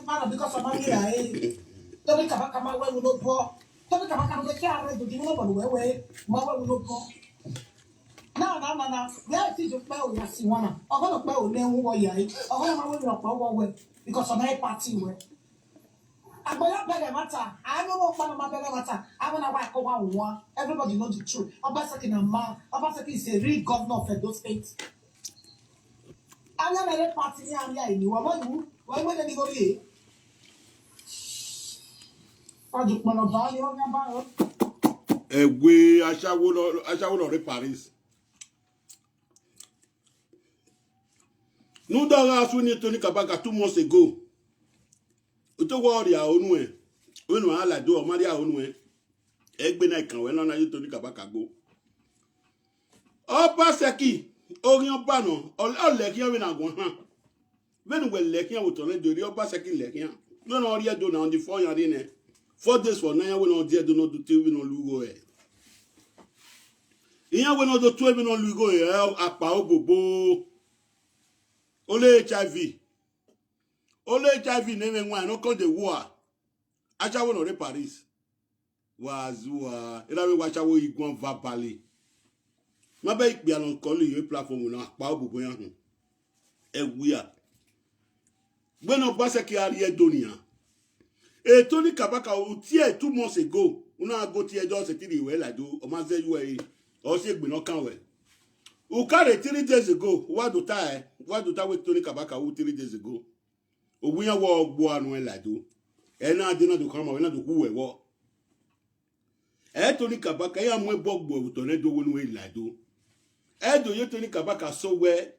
man because of money. Don't come back my way with no poor. Don't come back the car with the way. Mama will no poor. No. Yeah, teach you play with Siwana. I'm going to play with them who are here. I'm going to power way because of my party way. I'm going to play the matter. I don't know what my matter. I'm going to work over one. Everybody knows the truth. Obaseki and man. Obaseki is a real governor of those states. I'm not a party here. I'm you. Why would they go here? We I shall not Paris. No doubt we need to think about 2 months ago. Uto worry our own way. When we all do marry our own way. Egbe na kan we na you to think about go. Obaseki Orion Bano all lekian we na go han. When we lekian we to le do Obaseki lekian. No no ria do na on the 4 yard in 4 days for 9 we no dia do no do te we no lugo e. Iyan we no do 2 we no lugo e apa obobo. Ole HIV name nwa no call the war. Acha we no re Paris. Wazua ela we wacha we igwan verbally. Mabe ikpe alon call you platform na apa obobo yan hun. Ewia. Gbe no Obaseki ari edonia. E Tony Kabaka utie 2 months ago, una go tie just Settie we like do o ma say you e o se gbe no kan we. U carry 3 days ago, what do with Tony Kabaka 3 days ago? O we yan wo gbo anu e like do. E na de na do kan ma we na do ku we wo. E Tony Kabaka ya mo gbogbo to ne do wonu we like do. E do ye Tony Kabaka so we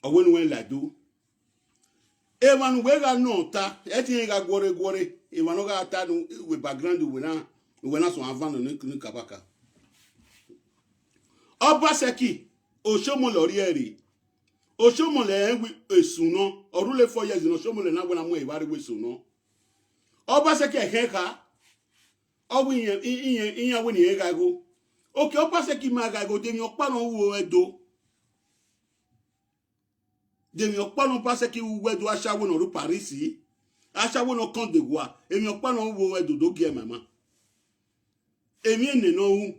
o wonu we like do. Eman wega no ta eti ga gore Eman ga ta no we background we na so avan no Kabaka. Obaseki Oshomo lori eri. Oshomo le wi esuno orule 4 years no Oshomo le na gbo na mo ibari we esuno. Obaseki eheka owi iyan we ni ega go. Okay, Obaseki ma ga go de mi opa no wo edo. Demi okpa no Obaseki wedo ashawo no ru Paris ashawo no kan de wa emi okpa no wo wedo do gie mama emi ene no hu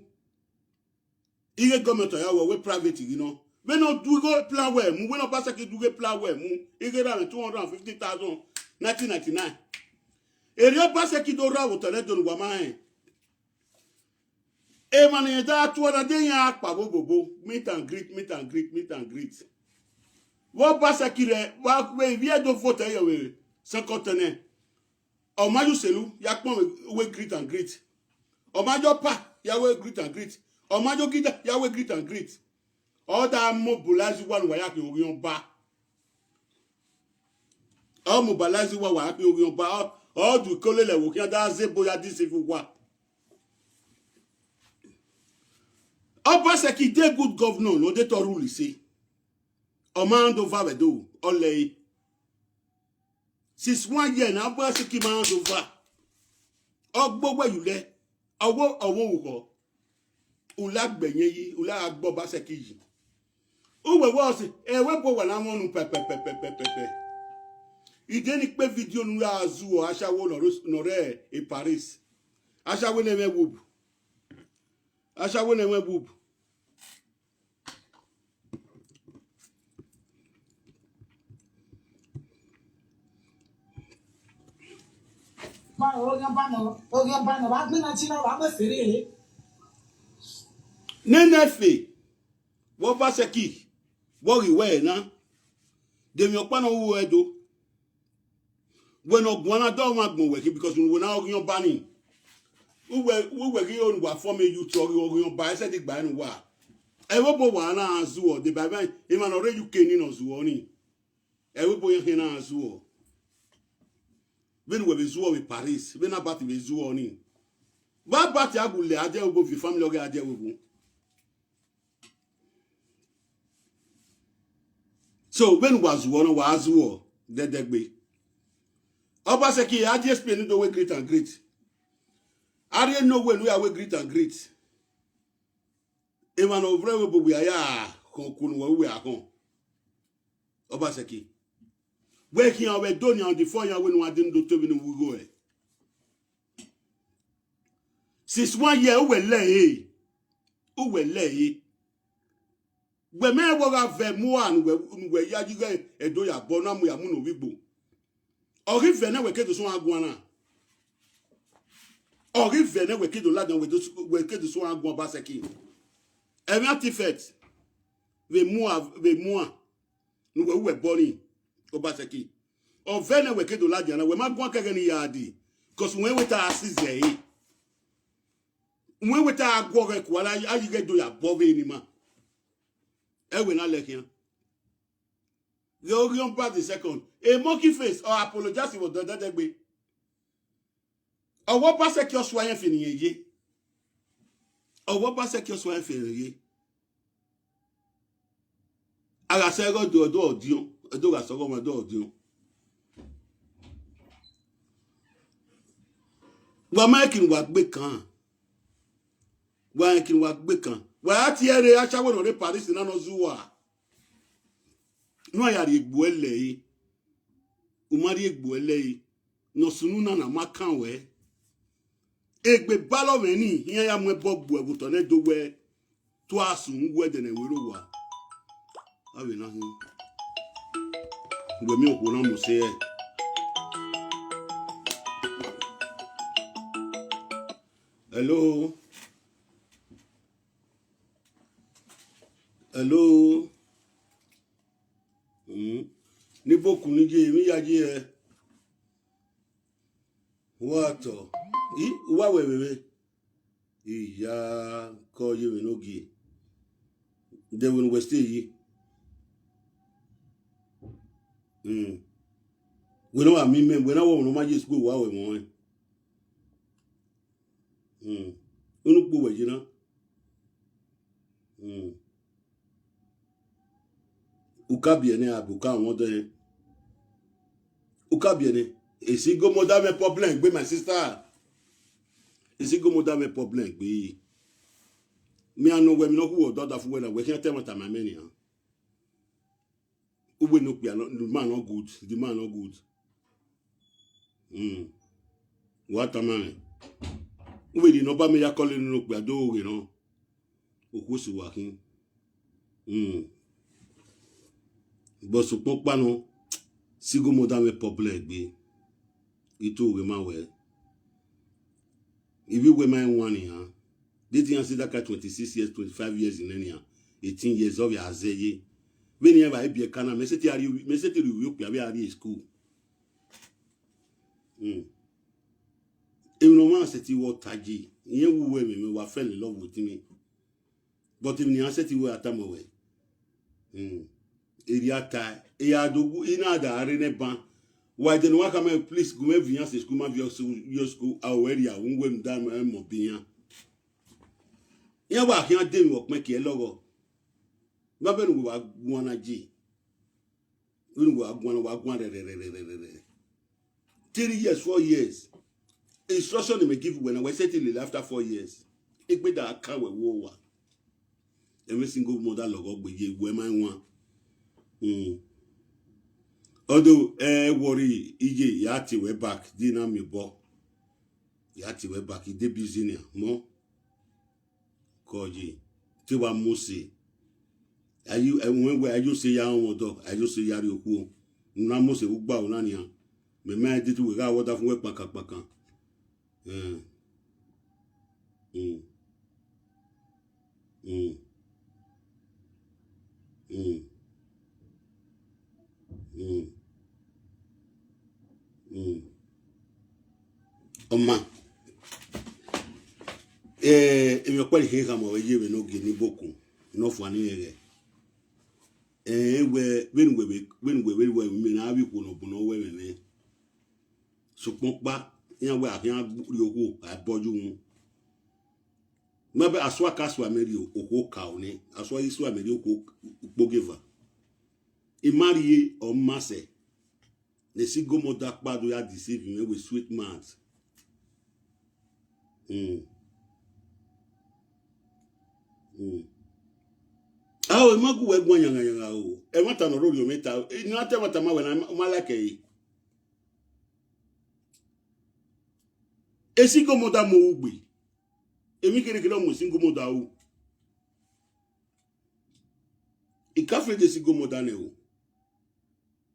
ire government ya we private you know we no do go plan well mu we no Obaseki do go plan well mu ire ra 250,000 1999 eri Obaseki do ra wo tele do wa ma e mani da to na de yan apa bobo meet and greet What Obaseki re wa we do vote ye we sans conteneur. O maju selu ya pon we greet and greet. O majo pa ya we greet and greet. O majo gida ya we greet and greet. O da mobilize one wa ya ke orion ba. O mobilize wa wa ke orion ba. O du kole le wo ki da ze boya dis if wa. Obaseki dey good governor no dey to rule say. Omando vavedo olei. Since 1 year now, Obaseki man over. Ogbo we you le. Owo uko. Ula gbenye yi, ula agbo Obaseki yi. Uwe wo se we bo wa na wonu pepe. Ide ni pe video nu la azu o ashawo no re e Paris. Ashawo ne me wub. Nenefe Obaseki worry we na demi opa no wo edo when ogwana do ma gbon we because we na orion bani we ki on wa form you to orion ba se digba enu wa e wo bo wa na azu o de ba e ma no re UK ni no zu o ni e wo bo yen na azu o ben we bezuo we Paris ben abati bezuo ni ba bati agule ade obo fi family oge ade obo so when was one was war dedegbe Obaseki ade explain do we greet and greet are no when we are we greet and greet e man ovre we bo we aya konkunu we akon Obaseki Where he we done on the 4 year when we didn't do to we go. Since 1 year, we lay. We lay. We may have a more we yajiga a doya bonam we are mono wibo. Or if Vena we get to Swan Guana. Or if Vena we get to Ladan we get to Swan Guan Basaki. Every artifact. We more. We were born Obaseki. Or Vena we get to Ladan. We might go any yardi. Because when we are assist when we are going to you get do your bobby anymore. I will not let him. The Orion part the second. A monkey face or apologize for that way. Or what pass a cure swine fin ye? Or what pass a cure swine fin ye? I say go do a door, Dion. A dog has my door, Dion. We're making what big can. We're making what big can. We're at here, I shall go to Paris in Anozua. No, I had a buele. Umari buele. No sununa na makanwe. Egbe balo meni. Here I am with Bob Butone do where twice wedding and widow. I will not. We milk will almost say. Hello. Hello. Nibo kunije mi yaji e. What? Wa we. Iya ko ye we no gi. They will we stay yi. We know I mean we know no ma ji school wa we mo. Unu po we jina. Ukabiene abuka won de. Ukabiene. Et si go moda me problème, be my sister. Et si go moda me problème, be. Me anu we me no who do that for when we can tell what my many. We no be the man not good, the man not good. What a man. We did no ba me ya calling no be do you know. Okusu working. But so pokpa no si go moda me problème be. Itu we man well. If you women one here, they didn't see that 26 years, 25 years in any 18 years of your azeye. When you ever be a canna, me say to you, you are school. Even no man said you were tagy. You women were fell in love with me. But if you said you were at time away. Iriata, Eadogu, Inada, Arene Ban. Why then why come please go me viens school ma your school aware ya won dam mo bian yan wa kian dem wo pin ke logo ba be nu wa gun na ji nu wa gun re 3 years 4 years instruction me give when I was settle after 4 years igbe da kan we wo wa every single mother logo gbeje we man one although worry ije yati we back dina mi bo yati we back ide business mo koji ti wa mose ayu when we ayu say ya won do ayu say yari oku na mose ugba o na ni an me ma di tu we ga water fun we pakan Oma emi kwali ke ka mo we ye we no ge ni boku no fu ani ere we mi na wi ku no bu no we me so pon pa yan we afian ri owo aboju mu ma be aso aka so ameri oko ka oni aso yi so ameri oko gbogeva imariye o mase ne si gomo da pa do ya deceive me with sweet mouth. Ah, magu we gwa nyanga o. E mata no roli o meta. E na te mata ma we na malake yi. E single mother mo ugbe. Emi kere kere mo single mother o. E ka fe de single mother ne o.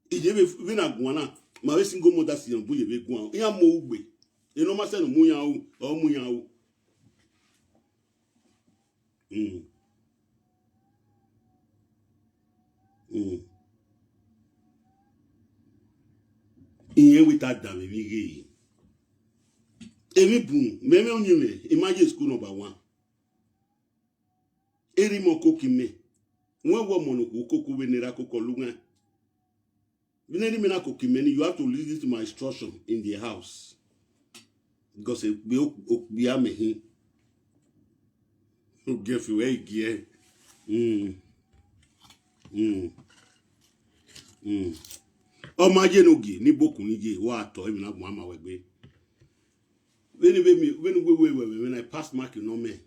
E je be na gwa na. Ma we single mother si yan bo ye be gwa. E ya mo ugbe. E no ma se no mu yan o mu yan o. Iye wita dame mi ge. Emi bun, meme onyime, imagine school number 1. Eri mo koki me. Nwe wo mo no koku we nira koko lunga. Bineri me na koki me, you have to listen to my instruction in the house. Because we are me hin. O get you e gie. Ọmọ ajé n'oge ní bókun níje wà àtọ̀ èmi náà gbọ́n àmà wẹ̀gbẹ́. When I pass mark no me.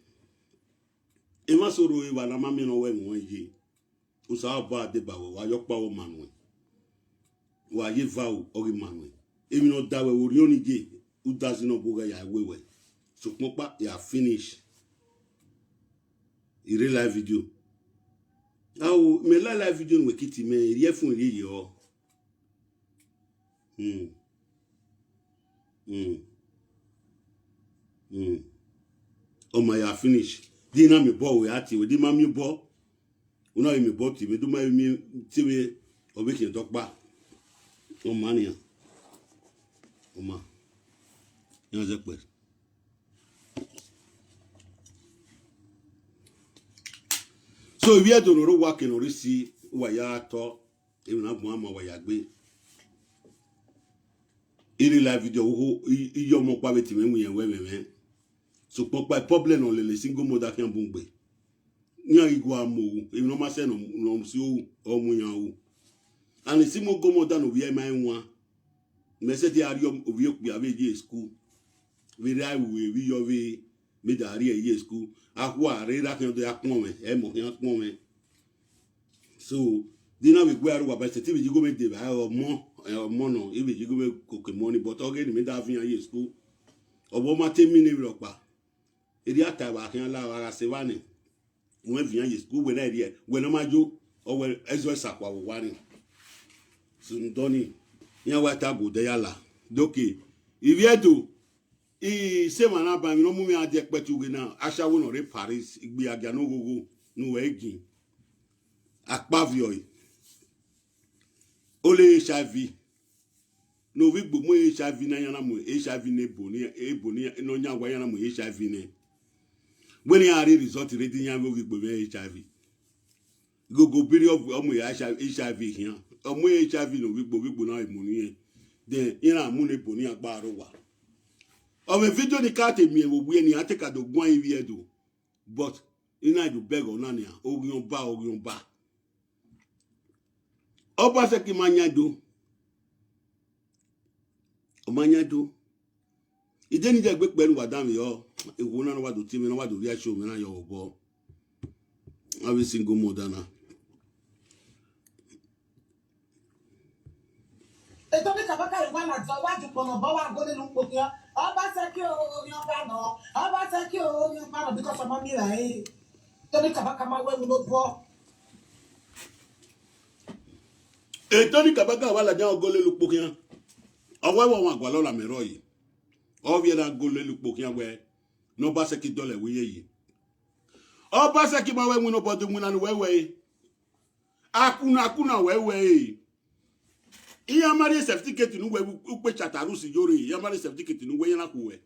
E ma sọ̀rọ̀ ìwà náà máa mi náà wẹ̀ wọ́n yé. O sọ àbọ̀ àdébàwọ̀ wà yọpa ọ̀ mànú ẹ̀. Wà yé va ọ̀rẹ́ mànú ẹ̀. Èmi náà dáwẹ̀ orí oníje. O dá sí náà bóga yà wẹ̀wẹ̀. Ṣùgbọ́n pa yà finish. Ìrè live video. Awo me live video nwe kiti me rie fun rie ye o. Oh my ya finish. Di na me bo we ati we di ma mi bo. Una me bo ti me do ma mi ti we obi kin dokpa. O ma ni. O ma. Yan je pe. So if you are to work in Orisi, waya to even na gbo ama waya gbe. Iri live video ho iyo mo pa beti me mu yen we me. So pop problem on le single mother kan bungbe. Nyan igwa mo, even no ma se no si o mu yan o. And the single mother no we my one. Me se ti ari obi okpi abeji school. We rai we yo we me da ari e school. Akwa re ra kan do akpon me e mo kan akpon me. So dina we gbe aru ba se ti bi go me de ba o mo no e bi go me koke money but oge ni me da fi yan school. Obo ma temi ni ro pa. Eri ata ba kan la ara se wa ni. Wọ́n fi yan school we na ri we no ma jo o we ezo sakwa wo wa ni. So ndoni yan wa ta go de yala. Doke ivieto I se mana ba mi no mu mi ade petu ge na ashawo no re Paris igbe aga no gogo no we gin akpavio ole HIV no vi gbo mo HIV na yana mo HIV ne boni no nya gwa yana mo HIV ne when ya re result re din yan we gbo me HIV gogo period of mo HIV here omo HIV no vi gbo na imuni yen then ira mu ne boni agba ro wa. Of a video the cat me will be any attack at the one year do, but in I do beg on Nania, Orion ba. Oba seki manya do. O manya do. It didn't get quick ben what damn yo. It won't know what to team and what to reassure me na your ball. Every single modana. Eto bi kabaka iwa na zo wa ju pono bo wa go nínú pokin oba se ki o yan pa no oba se ki o yan pa no because of mommy right to bi kabaka ma we no po Eto ni kabaka wa la jan go le lu pokin owo wo wan agwa lo la mero yi o vie na go le lu pokin we no ba se ki dole we yi oba se ki ma we mu no bodu mu na we akuna we Iya mari certificate nu we upe chataru si Iyore iya mari certificate nu we yana kuwe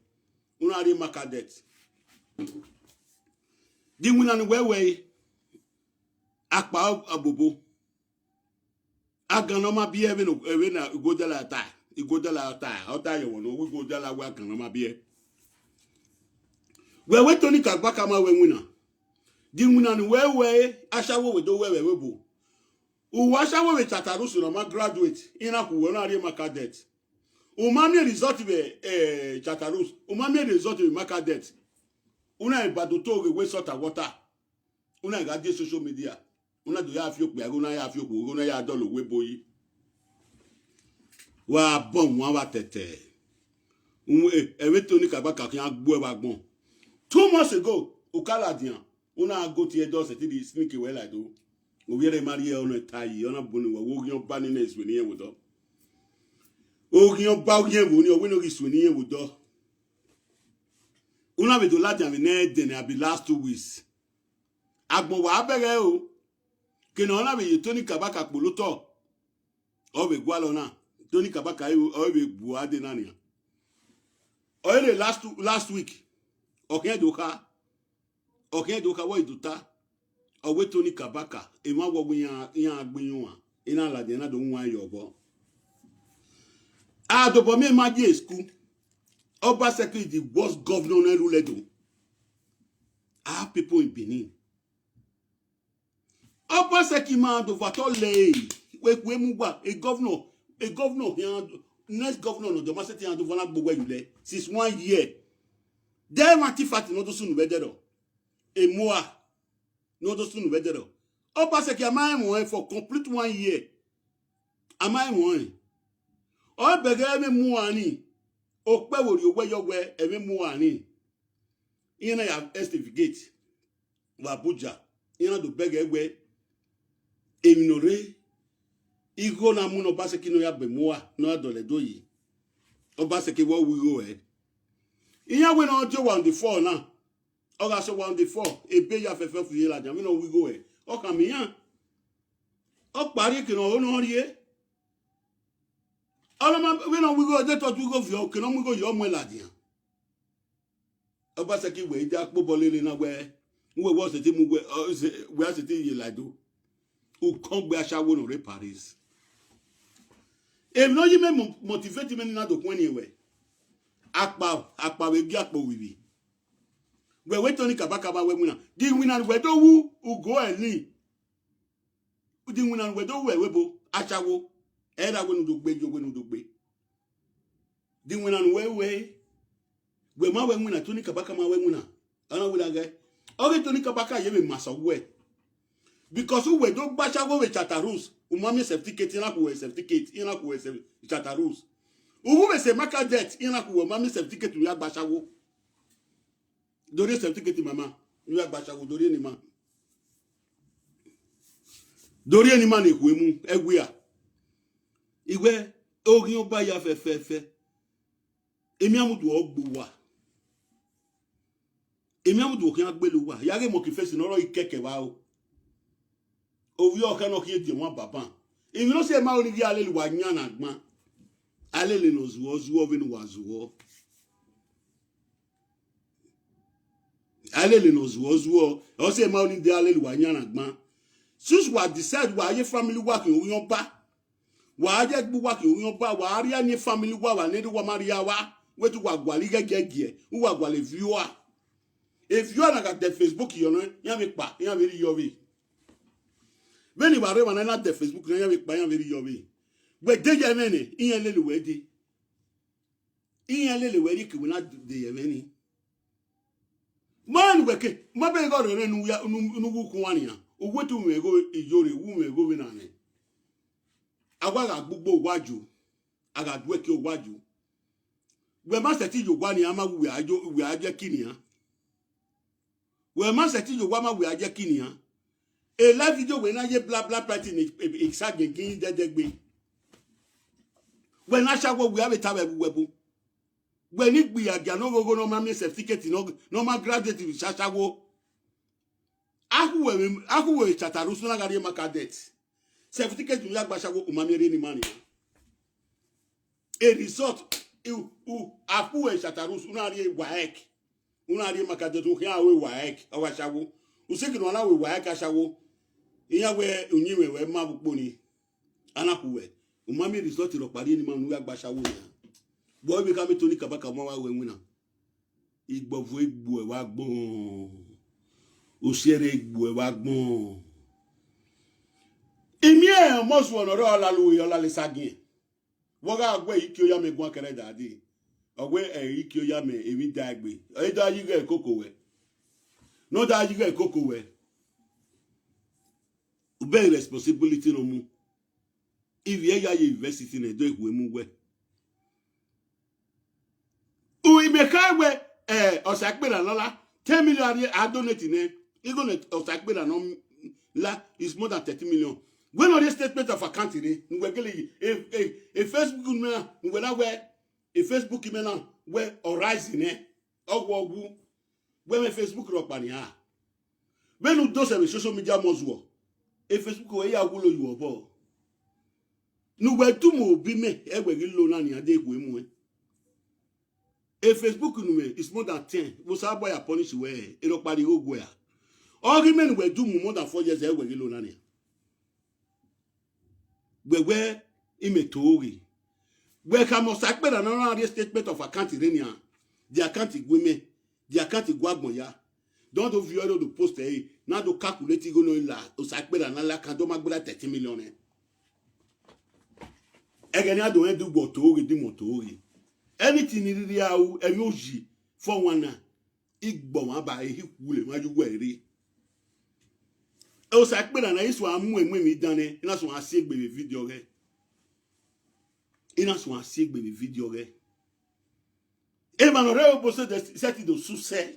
una ari makadet di wina nu we akpa abobo agano ma bie we no we na igodela ata ota yo no we godela we agano ma bie we toni kagbaka ma we wina di wina nu we ashawo we do we bo Uwashawe we chatarusu no ma graduate ina ku wona ari makadet. Umami result be chatarus. Umami result be makadet. Una ibado to we sort water. Una ga dey social media. una do ya fi okpe agona ya fi okpo agona ya dolo we boyi wa bon wa tete ewe Tony Kabaka kan agbo e wa gbon 2 months ago Ukaladian una go to edo se ti sneak we like do obiere marie ona tayi ona bonu wo yan ba ni next we ni yen wodo o yan ba yen wo ni o we no risu ni yen wodo una be do ladian me na den abi last 2 weeks agbon wa bere o kena ona be Tony Kabaka poloto o be gwa lona Tony Kabaka o be bu ade na ni o le last week okay doka wo iduta o we Tony Kabaka e ma wo yan agbiyun wa ina lade na do nwa yobo adobo me ma je school Oba Settie the worst governor in Ruledo. I have people in Benin. Oba Settie man do vato lay. We move a governor, next governor no Oba Settie and do vana gbogbo yule since 1 year. There Matifati no do sunu bedero. E moa no do sunu bedero. Oba Settie amai mo for complete 1 year. Amai mo. O bege me muani. Okpe wori owe yowe eme muani. Ina ya estivigate. Wa Abuja. Ina do bege ewe. Eminore. Igo na muno Oba Settie no ya be mua. No ya dole doyi. Oba Settie wo wigo Iya we no jo on the 4 na. Oga so on the 4. Ebe ya fefe fuye la jam. We no wigo Oka mi yan. Ok pari kino ono rie. We no we go they thought we go for okay no we go your mo ladian Oba Settie we ja popo lele na we wo se ti mu we se ti ye lado o kan gbe asawo no re Paris e no yi me motivate me na do kun ni we apa we gi apo wiwi we Tony Kabaka ba we mu na di wina we do wu ugo elin di wina we do we bo asawo era we no do gbe di wina we ma we na Tony Kabaka ma we na ana we lage o Tony Kabaka ye me masawe because we do gbasawo we chatarus o ma me certificate ina ko certificate ina ko chatarus o we se maka debt ina ko ma me certificate we gbasawo dori certificate mama we gbasawo dori ni ma ne ku emu egwe a Iwe orin oba ya fefe emi amudu ogbuwa emi amudu okin agbelu wa yare mo ki fesi no ro ikeke wa o wi o kan no ki di won baba emi no se ma oni bi alele wa nyan na gbon alele no zuwo vinu wa zuwo alele no zuwo o se ma oni di alele wa nyan na gbon sus wa decide wa ye family work o yan ba wa je gbuwa ki oyan ba wa ri ani family wa ni wa maria wa wetu wa gwali gegege wa gwali viewer if you are na the Facebook you know yan mi pa yan very yobi beni wa re wa na the Facebook yan mi pa yan very yobi we de je meni iyan lele we di iyan lele we ri ki we na de ye meni man we ke ma be go re nu ya nu wu kun wa ni ya o wetu we go Iyore wu we go we na ni agwa gbugbo waju aga dueke waju we ma Settie yo gwa ni ama we aje kiniya we ma Settie yo gwa ma we aje kiniya e la video we na ye bla bla party ni exage kin dedegbe we na shago we have tawe webu we ni gbi aja no go no ma me certificate no ma graduate shago aku we chatarusu na gari makadet certificate you like bashago umamere ni mani a result apu e chatarus unari waek unari makadeto kia we waek awashago useki no na we waek ashago iya we unyiwe we mabupo ni anakuwe umami result ro pari ni manu ya bashago ya boy be ka me Tony Kabaka mo wa we nwina igbovu egbu e wa gbon osere egbu e wa gbon Imi e mosu onoro olalu yola le sagin. Woga agwe iki oya me gwan kere dadi. Ogwe iki oya me ewi dagbe. E da yiga ekokowe. No da yiga ekokowe. Ube responsibility no mu. If you ya university na do ehwe mu we. U imeka we osakpera lola 10 million I donate ne. Even osakpera no la is more than 30 million. When on the statement of account ni we gele a Facebook na we na we a Facebook email na we horizon ne ogwo we me Facebook ro pa ni ha. When you do some social media mozuo a Facebook we ya wulo you obo. Nu we tu mo bi me e we lo na ni ade ehwe mu e. A Facebook nume is more than 10. We say boy punish we e ro pari ogwo ya. Argument we do more than 4 years e we lo na ni. We imetori. We can most akpera na na statement of account renia. The account igweme, the account igwagbon ya. Don't of you to post now to calculate go no la o sakpera na la kan do magbara 30 million e. Egeni ado en du botori di motori. Anything in the hour and yoji for one igbo ma ba e hikule ma ju were. O sakpera na iso amu mi dane ina so asegbe video re. Ina so asegbe video re. E ma no re o poste de Settie do succès.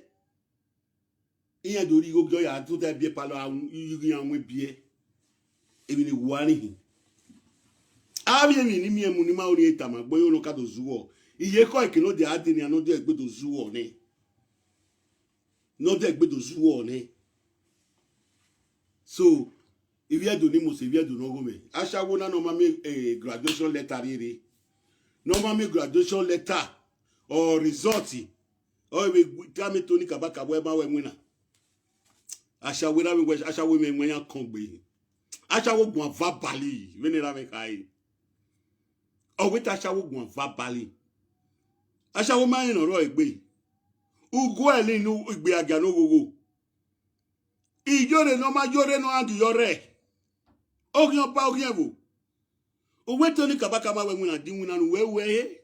Iya do ri go ya to da bie palo awun yiri anwe bie. E bi ni wani hin. Abi mi ni mi emu ni ma ori eta ma gbo yo no ka do zuwo. Iye ko ikino de adini ano de egbe do zuwo ni. No de egbe do zuwo ni. So, if you do Nimos, if you do no go me. Ashawo na no mami graduation letter riri. No mami graduation letter or result. Or we tell me Tony Kabaka weba we winner. Ashawo na we ashawo me mwenya kongbe. Ashawo gwan verbally. Veni na me kai. Or we ashawo gwan verbally. Ashawo man no ro egbe. Ugo ele no egbe aga no gogo. Iyore no ma yore no and Iyore. Ogyan pa ogyan wo. O we Tony Kabaka ma we wina di wina no we.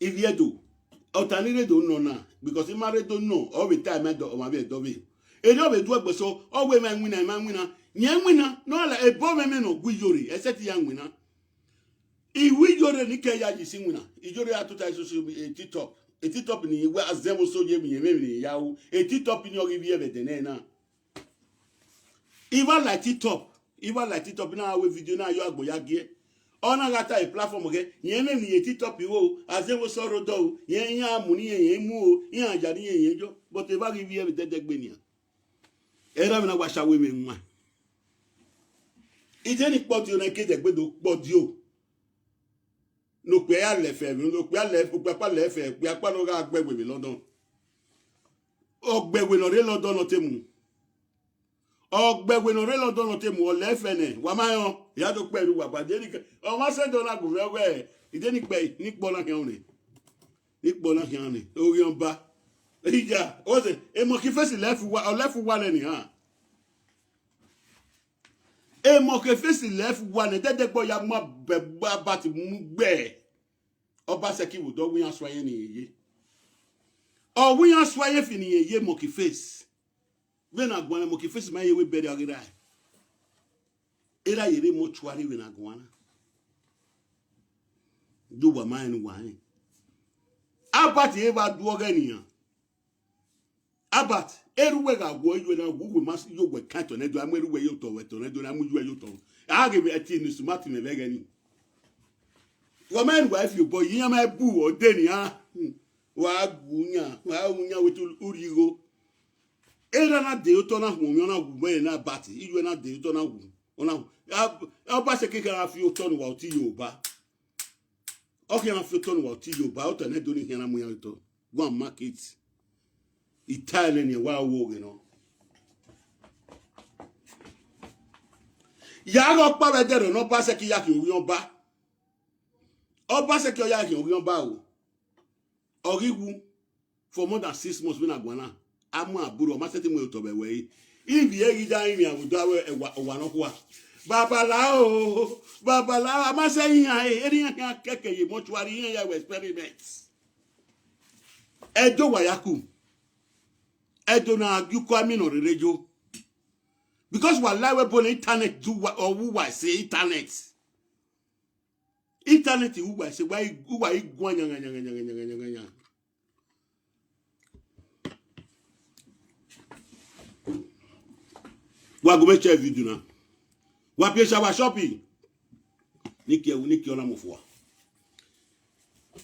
If you do, alternate don't know now because he married don't know all the time I do o ma be do be. E do be do egbe so o we man wina. Nyen wina no la e bo me no gu Iyore except yan wina. Iwi Iyore ni ke ya ji sin wina. Iyore atuta so TikTok. A TikTok ni we azemo so ye mi ni yawo. A TikTok ni ori bi e be de na. Even like TikTok na we video na yo agbo ya gie. Ona gata a platform ge yen me ni TikTok wo azemo so rodo yen yan amu ni yen mu o yen aja ni yen jo but e ba ri bi e be de gbe ni. Era mi na wa shawe me nwa. Ije ni podi o na ke de gbe do podi o. No pe ya le fe no pe le pe pa le fe pe pa no ga gbegbe mi London ogbegbe no re London no temu ogbegbe no re London no temu o le fe ne wa ma yan ya do pe ru wa ba de ni o ma se do na go we ide ni pe ni po na kan ni ori on ba ija o se e mo ki face le fu wa le ni ha e mo ke face left one dede gbo ya mo be ba ti mu gbe oba se ki wo do wi aswaye ni yeye o wi aswaye fi ni yeye mo ki face we na gwana mo ki face ma ye we bere agira era yere mo chuari we na gwana do wa man wa hin abati e ba duo ga niyan abat eruwe ga gwo iwe na gwo mas yo we kanto na do ameruwe yo to we to na do na mu yo to age be ati ni smart me be gani wo man wife you boy yin ma bu o de ni ha wa gunya we to urigo era na de to na hu mi na gu me na bati iwe na de to na gu ona aba se kekara fi o to ni wa oti Yoruba okay na fi o to ni wa oti Yoruba o to na do ni hia na mu ya to go and market Italian wa wo no ya go pa be dero no pa se ki ya ki ori oba se ki o ya ki ori oba o oriwu for more than 6 months when agwana amu aburo ma se ti mo to be we ibi eri da yin awudo wa no kwa babalao ama se yin eri yan keke ye mortuary yin ya experiments edo wa yaku Edo na agyuko amino rerejo Because we lie upon internet do what or who I say internet. Internet who I say why who are you going? We go make video now. We pay shower shopping. Niki ona mofua.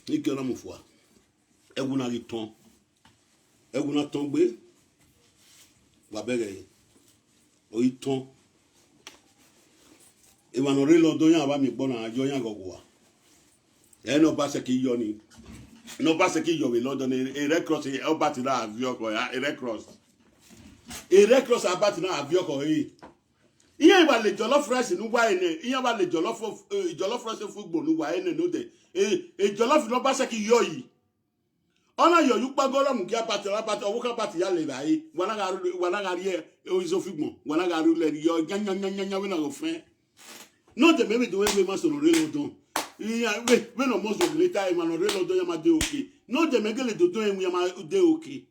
Niki ona mofua. Eguna return. Eguna tombe. Wa bere. O iton. E wa no re lodon yan ba mi gbo na ajo yan gogo wa. E no ba se ki yo ni. No ba se ki yo we lodon e red cross e o ba ti na avio ko ya e red cross. E red cross about na avio ko e. Iyan ba le jollof rice nu wa ene, iyan ba le jollof rice fugbo nu wa ene no de. E jollof no ba se ki yo yi. Ona yo yu pa golo mu ki apati owo ka pati ya le bayi. Wana ga ri e o iso fugbo. Wana ga ri le yo nya we na go fen. No de maybe the way we must no relo don. Iyan we no must go later ma no relo don ya ma de okay. No de megele do don ya ma de okay.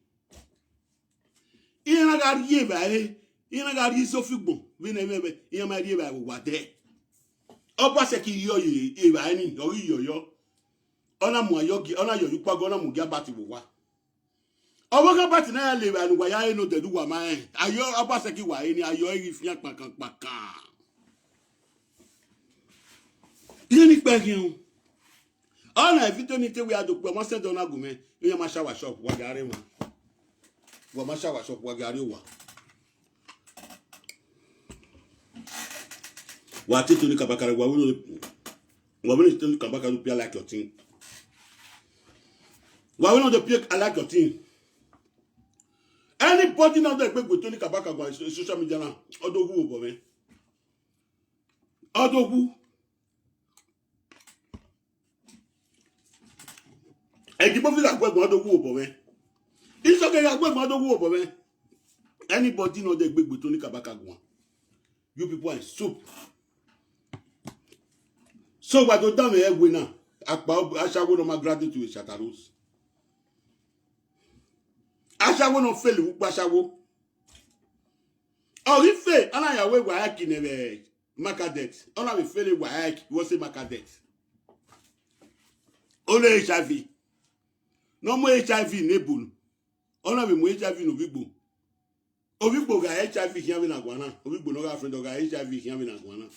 Iyan ga ri e bayi. Iyan ga ri iso fugbo. We na mebe iyan ma ri e bayi wa de. Oba se ki yo yi e bayi ni ori yo. Ona mu ayogi ona yo yupa go na mu gia bati wo wa owo ka bati na le anu wa ya eno dedu wa ma ayo abaseki wa ni ayo iri fian pakan yeni pegiun ona evito ni te we adokpo mo se don agume yan ma shower shop wa gare mo wa ma shower shop wa gare wa titu ni kabakare wa wo ni kabakare pia like your thing. Why we not the pick I like your team? Anybody now that big with Tony Kabaka on social media now, Odo who over me. Odo who? And the movie that work Odo who over me. It's okay that work Odo who over me. Anybody know that big with Tony Kabaka on? You people are soup. So what do done here winner? I shall go to my gratitude with Shatarus. Aṣawo no fail wu paṣawo o ri fe ana ya we wa aki ne market ona we fail wa aki wo say market o le HIV no mo HIV nebulu ona we mo HIV no bigbo o bigbo ga HIV hian we na gwana o bigbo no ga friend ga HIV hian we na gwana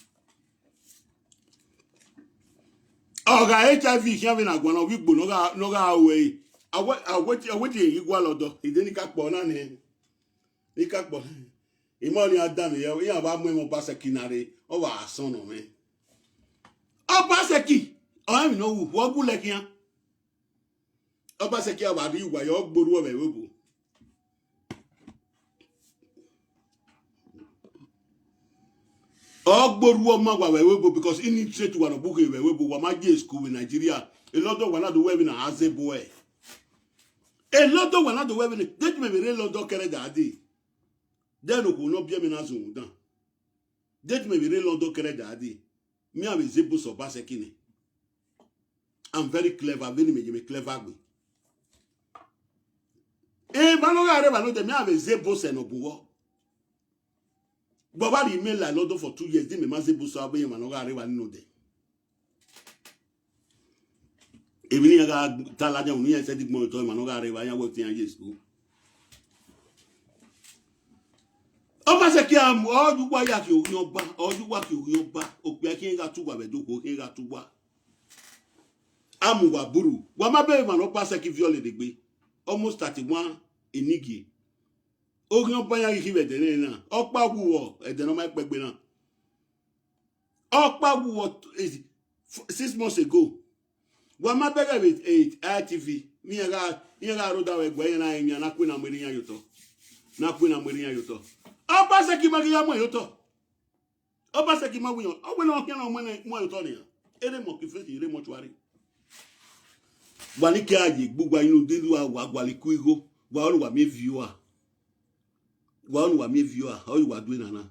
o ga HIV hian we na gwana o bigbo no ga we aweti igwa lodo ideni ka po na ni ika po imoni adam ye yan ba mu mo ba sekinare o wa asan no me o ba seki o mi no wu wo gule kian o ba seki wa ri igwa yo gboru o be webo o gboru o ma wa webo because in it straight wa no buke webo wa ma je school in Nigeria a lot of wana do we na azebo e a lot of one of the women, did me very low dog carried that day. Then who not be me as down. Did me very low dog carried that day. Me have a zebus of Basekine. I'm very clever, very me clever. Eh, Manoga, I know them. Me have a zebus and obuo. But what email I load for 2 years, did me mazebus of me, Manoga, I know them. Even if I tell you, I said, "More time, I'm not going to work in school." Oh, my second, all you work you, your back, all you work you, back. Okay, I can't get to what I do. Okay, got to what. I'm Waburu. What my baby man, pass a violate degree. Almost 31 in Niki. Oh, no, Paya, he read the name. Oh, Pabu, and then my baby now. Oh, Pabu, is 6 months ago. Wa ma bega with 8 Atiti mi ga ro da we gbe na yin na kwina mwiri yan yuto oba se ki ma ya mo yuto oba se ki ma wiyan o we no ke na mo yuto ni ere mo ki fe ere mo tuari wa ni ki aye gbugba inu delu wa gwaliku igo wa onu wa me viewer o wa do na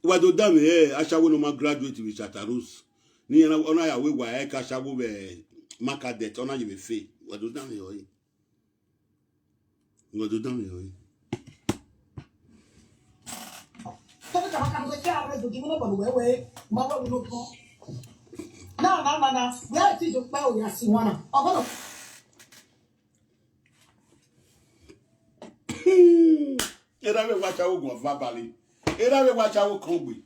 Wado dame ashawo no ma graduate with Chatarus ni ona ya we wa e ka ashawo be market ona ye be fe wado dame yo re do gimu no bo we ma we no po na we are ti jo pa o ya si wana ogono era we wacha wo go verbally era we wacha wo kongbe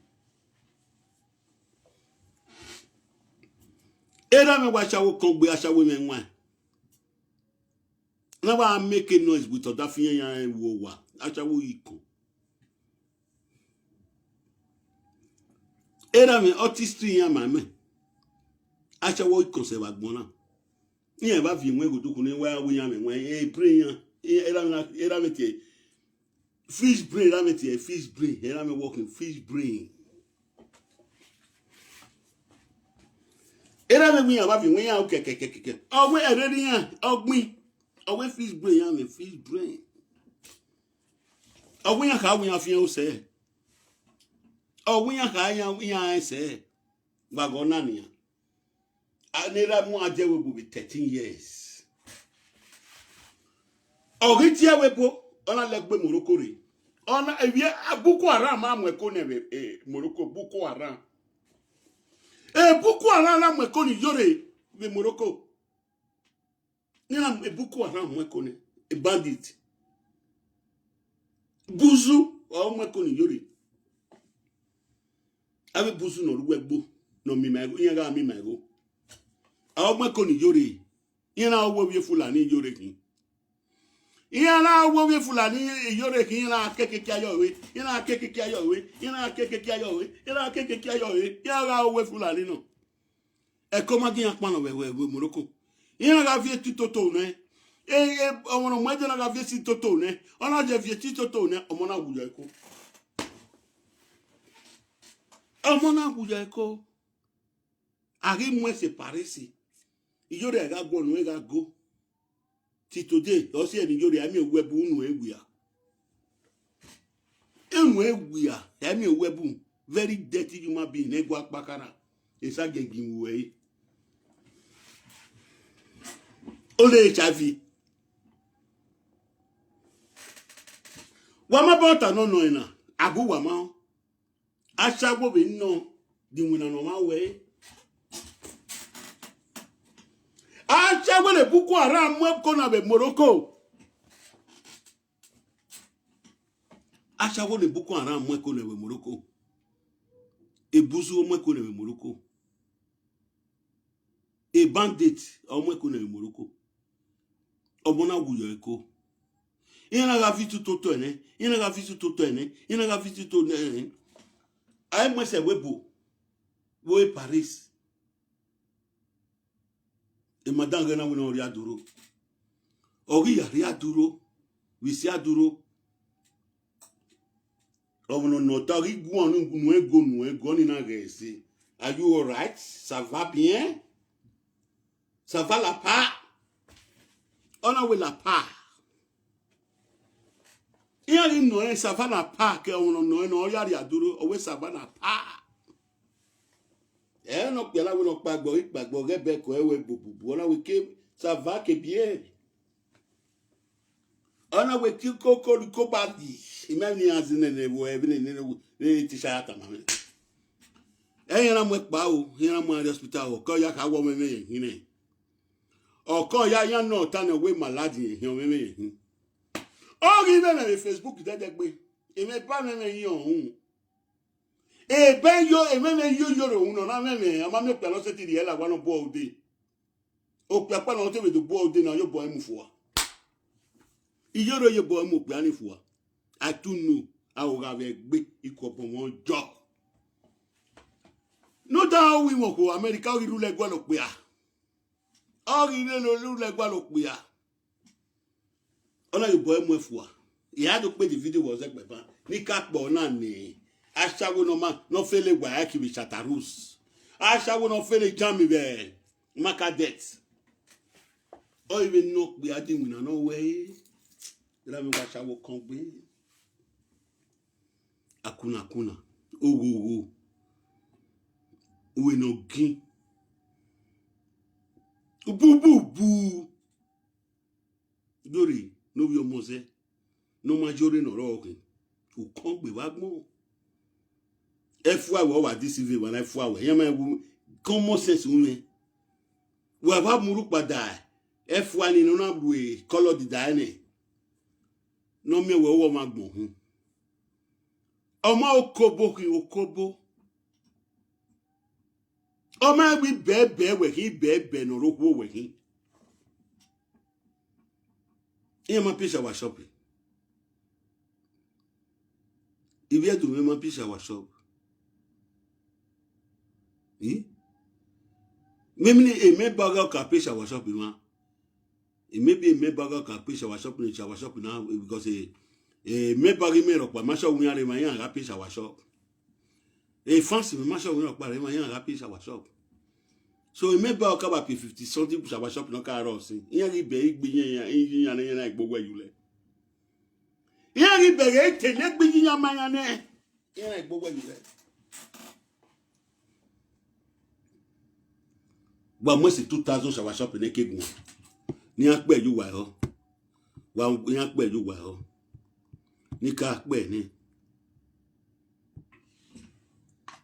era me wacha wo kongbe acha wo me nwan na wa make a noise with other fian ya wo wa acha wo iko era me artistry ya mama acha wo iko se wa gbon na yen ba fi nwe go to kun ni wa wo ya me nwan pray yan era me tie fish brain era me tie fish brain era me working fish brain era me yan ba fi nwe ya o kekekeke o we ere ni yan ogbin o we fish brain ya me fish brain o we yan ka wo yan fi yan o se o we yan ka yan se gbago na ni anira mu ajewe bu be 13 years ogiti awebo ona legbe Morocco re ona ewie Boko Haram amweko ne Morocco Boko Haram Boko Haram amweko ni Iyore be Morocco nina Boko Haram amweko ne bandit buzu amweko ni Iyore abe buzu no ruwegbo no mi ma yin ga mi ma go amweko ni Iyore yin na owo wie Fulani Iyore kin Iyana wo Fulani Iyore kin ina kekeke ayowe ina kekeke ayowe ina kekeke ayowe ina kekeke ayowe ina wo Fulani no e ko ma gin apana we Morocco ina ga vie titoto ne omo mo je na ga vie titoto ne ona je vie titoto ne omo na wujo eko omo na wujo eko ari mo se parisi Iyore ga gbo nu ga go ti today o se ni Iyore ami owebu unu ewia ami owebu very dirty human being ego apakara esa gegin we o le HIV wa ma bota no ina agu wa ma asago be no di wina no ma we asago le Boko Haram mo ko na be Morocco asago le Boko Haram mo ko na be Morocco ebuzu mo ko na be Morocco e bandit o mo ko na be Morocco omo na wuyo eko ina ga fitu toto ene ina ga fitu toto ene ina ga fitu toto ene ai mo se webo wo Paris e madanga na wona ori aduro ori yari aduro wi si aduro omo no tori guan nu ego ni na gese are you all right ça va bien ça va la pa ona we la pa Iyari no en savana pa ke ono no yari aduro owe savana pa no pe la we no pagbo rebe ko ewe bubu ona we ke ça va que bien ona we ki ko badi imani azine ne wo ebi ne ti sha ta mame yana mo pa o yana mo hospital o ko ya ka wo meme yin ne o ko ya no ta na we maladi yin meme yin o ri me Facebook dede gbe e me ba me yin ohun e ben yo e me yo ohun no na me ama me pe lo se ti ri e la wa no bo ode o pe pa no te be do bo ode na yo bo emu fo Iyore yo bo emu pe ani fo atunu awora be gbe ikopo won jo no da wi mo ko America ri rule gwa lo pe a o ri le lo rule gwa lo pe a ona yo bo emu fo ya do pe the video was egbe ban ni ka po na ni asawo no ma no fele gwa ya ki bi chatarus asawo no fele jam be makadet o even no pe adi wina no we ira mi wa sawo kan gbe akuna owo we no gin bu Iyore no bi omo se no majore no ro okin o kan gbe wa gbon Efwa we wa deceive when efwa we. Yama common sense unme. We have muru pada. Efwa ni no na bue color di da ne. No me we wo magbon hu. Oma okobo ki okobo. Oma we bebe we ki bebe no rokwo we ki. Yama pisha wa shopping. If you do me pisha wa shop. Maybe a member can pay shower shopping, man. It may be a member can pay shower shopping now because a member may up, but Masha will not my young happy shower shop. A fancy Masha will not buy my young happy shower shop. So a member come up 50 something shower shop no car or sing. Here big being and like where you lay. Here big 10 being your man and here like where you lay. But most 2,000 shower shop in a cake one. Near where you were, well, where you were, Nika Benny.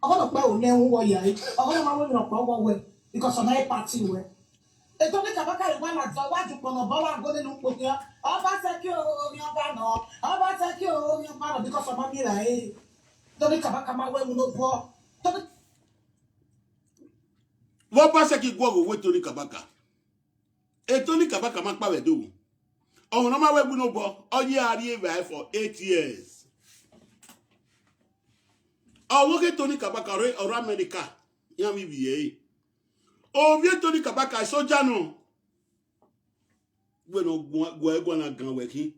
I want to buy a new warrior. I want to go away because of my party. They don't make a back at one at the watch upon a boa go to look here. I'll pass a cure on your banner. I'll pass a cure on your banner because of my mirror. Don't make a back at my way with no poor. What pass ki gwo we Tony Kabaka? E Tony Kabaka mak pa we do. Oh no ma we no bo. Oye ari for 8 years. Oh wo ke Tony Kabaka or America. Yan mi biye. Oh vie Tony Kabaka soja no. We no go na gan we kin.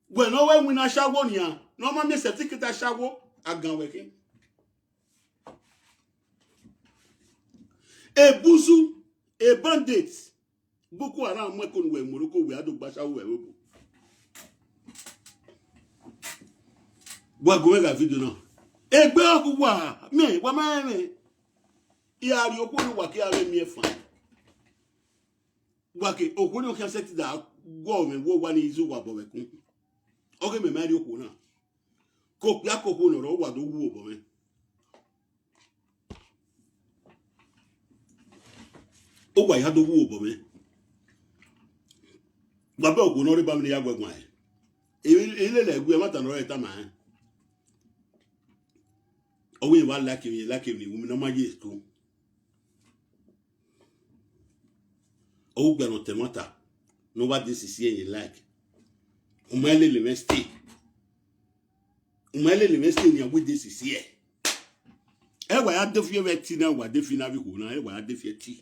We no we win ashawo niyan. No ma me certificate ashawo agan we kin. A buzu, a bandit. Boko Haram mwekon we Morocco we ado basha we webo. Wa go ga video no. Egbe okuwa me wa ma me. Iyare okunu wa ki are mi efa. Wa ke okunu kan set da go me wo wa ni izu wa bo we kun. Oge me mari okunu na. Ko pia kokunu ro wa do wu obo me. O wa ya do wu obo me. Baba ogun no ri ba mi ya gwegwan e. Ile le gwe mata no re ta ma. O we wa like me wo mi no ma ye school. O gbe no temata. No what this is here you like. O ma le university. O ma le university ni what this is here. E wa ya defie we ti na wa defie na bi ko na e wa ya defie ti.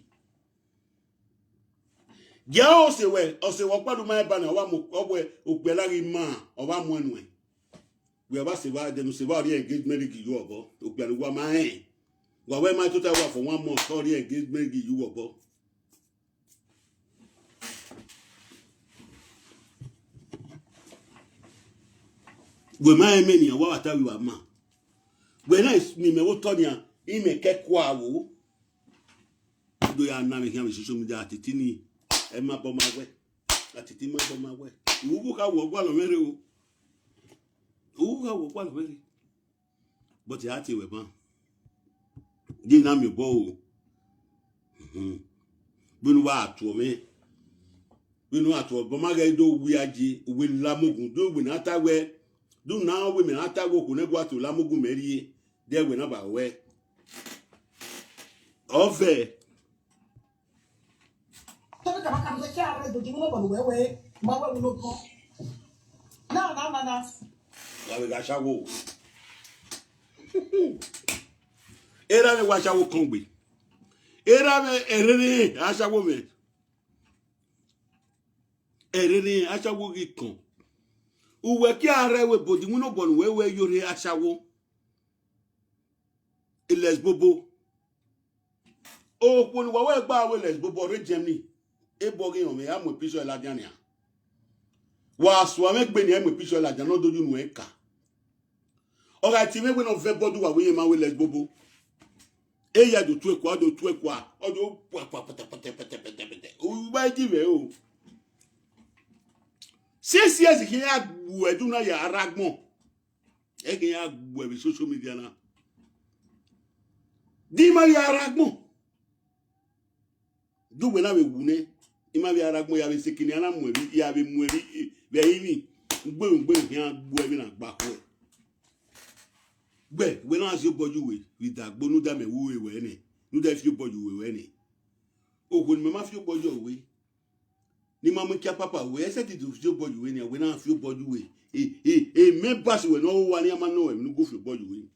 Ya o se wo padu ma ba na wa mo ogbe ogbelari ma o wa mo enu e we ba se ba de no se ba ri engagement gi you obo ogbelu wa ma wa we ma total wa for 1 month sorry engagement gi you obo we ma eme ni wa ta wi wa ma we na ni me wo to ni a ime keko awo do ya na me kan social media Atiti ni e ma bo ma we Atiti ma bo ma we ugu ka wo gwa lo mere o ugu ka wo gwa lo mere but ya ti we ban di na mi bo o binu wa atu me binu atu bo ma ga do wi aji we lamogun do we na ta we do now we me na ta go ku ne gwa to lamogun merie de we na ba we ove Tell me about the child, do you know about where my way will go? No. la we ga shawo era me wa shawo kan gbe era me erere ashawo me erere ashawo gi kan uwe ki are we bodi mu no bonu we Iyore ashawo iles bobo o ponu wa we gba we les bobo re Germany e bogi on me am picture la diania wa so ame gbe ni am picture la diania no doju nu e ka ora ti me we no ve bodu wa we ma we les bobo e ya do tu ekwa ojo pata o ba ji me o 6 years ki ya bu edun na ya aragbon Ege ya gwe social media na. Di ma ya aragbo. Du we na we wune. Ima bi aragbo ya be sekini ana mweri ya be mweri be yimi. Ngbe ya gbo ebi na gba ko. Gbe we na se boju we with agbo nu da me wu we ni. Nu da fi boju we ni. Ogun me ma fi boju we. Ni ma mu kia papa we Settie to fi boju we ni we na fi boju we. Members we no one ya ma no we no go fi boju we.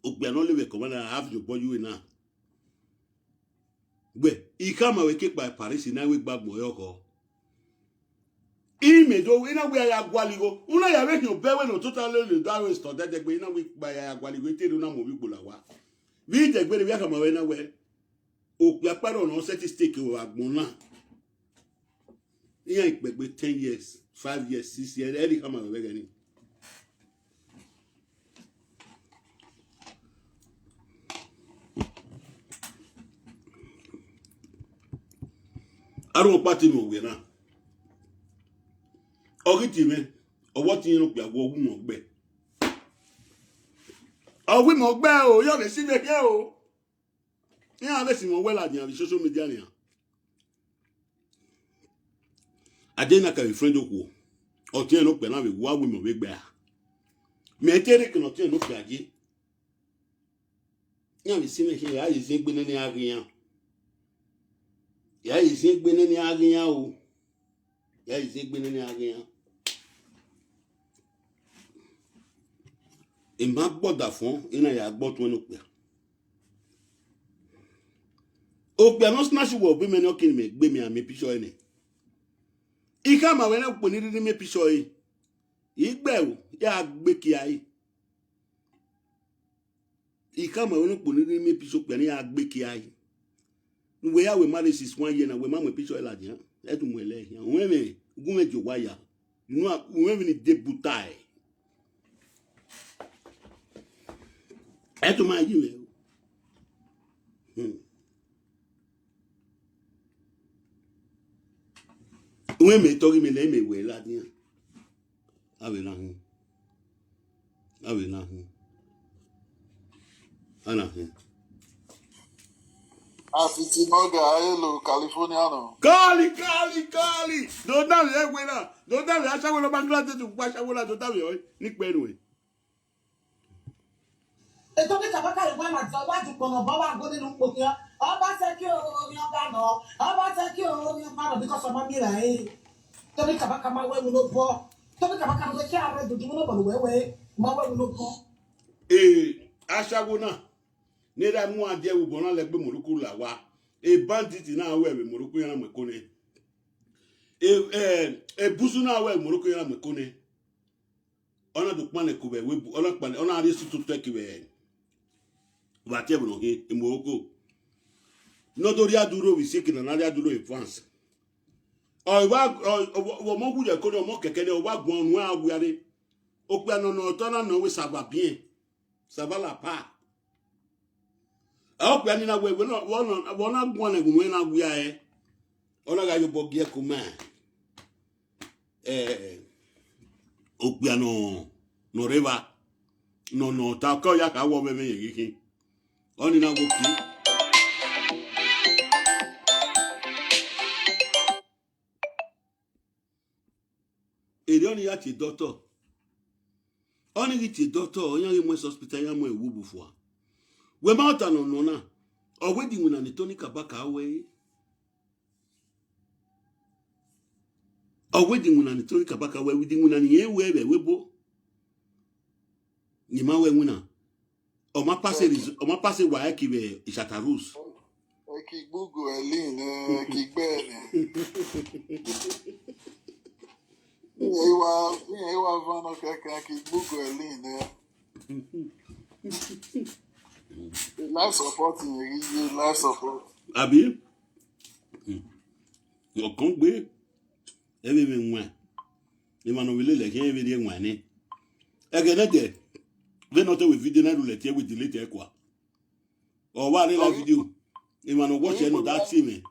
Ogbe no lewe commander have your boju we na. Gbe ikama we ke pa Paris na we gbagbo yoko. Imedo we na we ya gwaligo una ya we no be we no totally le da we store de gbe na we pa ya gwaligo teru na mo bi gbola wa bi de gbe we akama we na we opi aparo no Settie stake we agbon na iya ipegbe 10 years 5 years 6 years eri kama we gani aro party mo we na Ogiti me, owo ti yin pe agbo ogun mo gbe. Owi mo gbe o, yo le si me ke o. Ni ave si mo wela di social media ni. Adena ka friend oku. O ti en pe na we wa wi mo we gbe a. Me tere ke no ti en pe aje. Ni ave si me ke ya yi sin gbe ni agriyan. Ya yi sin gbe ni agriyan o. Ya yi sin gbe ni agriyan. E ma gboda fun ina ya gbo to no pe o pe no snatch wo bi me no kin me gbe mi ami picture ni ika ma we na po ni ri me picture yi igbe o ya gbe ki ai ika ma we no po ni ri me picture pe ni ya gbe ki ai we ya we marriage is 1 year na we ma mo picture la dian e tu mo ele yan we me gun me jo waya you know we ni debutai Eto ma yi me. We me tori me le me we la dia. Awe na hu. Awe na hu. Ana hu. Atiti noga hello Californiano. Kali. Do da le we na. Do da le asawo lo Bangladesh tu pa asawo la do da we ni pe nu e. Eto bi kabaka le ma so wa ju kono ba wa go ninu poki o ba se ki o mi oga no o ba se ki o mi ma no because of mami ra to bi kabaka ma we mu no po to bi kabaka mo ki are do di mo no bo we ma we mu no po asawo na ni ra mu ade wu bo na le gbe moruku la wa bandit na we moruku yan me kone busu na we moruku yan me kone ona do pan ko be we ona pan ona ari su to take we va te bon ke imoko no do ria duro we sick na ria duro in France o mo ku je ko no mo keke ni o wa gbon nu aguare o pe no to na no we ça va bien ça va la pas o pe ni na we no wona gbon na gun na aguya ona ga yo bogie ko ma o pe no reva no ta ko ya ka wo me yin oni na go ki eri oni ya ti doctor oni ti doctor oyan ye mo hospital ya mo ewu bufo we ma ta no na o we di wona ni Tony Kabaka we o we di wona ni Tony Kabaka we di wona ni ewe we bo ni ma we wona o ma passer wa ki be Chatarous Ki gugu elin ki gbe ni. Ewa vano keke ki gugu elin life support you life support. Abi o kon gbe e be me nwa e ma no wele le ke e be de nwa ni e ge na de ve no te we video na rule tie we delete e kwa o wa ni la video e ma no watch e no that see me